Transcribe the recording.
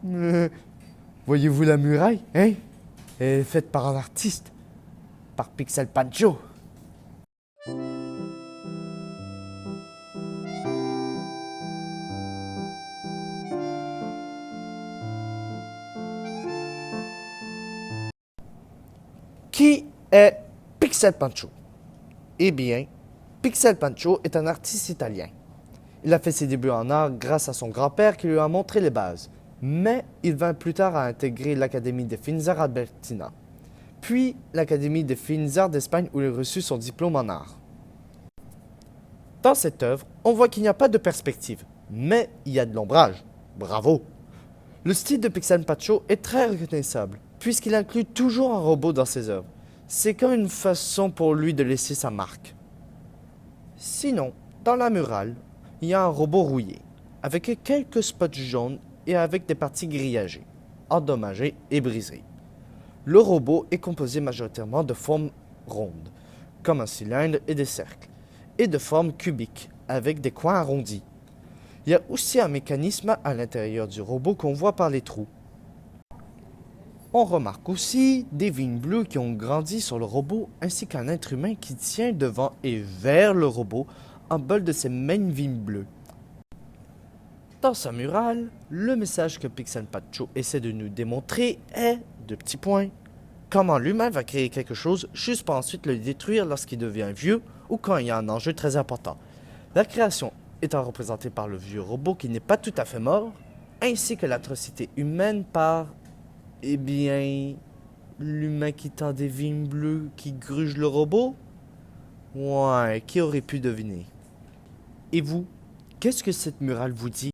Euh, Voyez-vous la muraille, hein? Elle est faite par un artiste, par Pixel Pancho. Qui est Pixel Pancho? Eh bien, Pixel Pancho est un artiste italien. Il a fait ses débuts en art grâce à son grand-père qui lui a montré les bases. Mais il vint plus tard à intégrer l'Académie des Fines Arts Albertina, puis l'Académie des Fines Arts d'Espagne où il reçut son diplôme en art. Dans cette œuvre, on voit qu'il n'y a pas de perspective, mais il y a de l'ombrage. Bravo! Le style de Pixel Pancho est très reconnaissable, puisqu'il inclut toujours un robot dans ses œuvres. C'est comme une façon pour lui de laisser sa marque. Sinon, dans la murale, il y a un robot rouillé, avec quelques spots jaunes et avec des parties grillagées, endommagées et brisées. Le robot est composé majoritairement de formes rondes, comme un cylindre et des cercles, et de formes cubiques, avec des coins arrondis. Il y a aussi un mécanisme à l'intérieur du robot qu'on voit par les trous. On remarque aussi des vignes bleues qui ont grandi sur le robot ainsi qu'un être humain qui tient devant et vers le robot un bol de ces mêmes vignes bleues. Dans sa murale, le message que Pixel Pancho essaie de nous démontrer est, deux petits points, comment l'humain va créer quelque chose juste pour ensuite le détruire lorsqu'il devient vieux ou quand il y a un enjeu très important. La création étant représentée par le vieux robot qui n'est pas tout à fait mort, ainsi que l'atrocité humaine par, eh bien, l'humain qui tend des vignes bleues qui gruge le robot? Ouais, qui aurait pu deviner? Et vous, qu'est-ce que cette murale vous dit?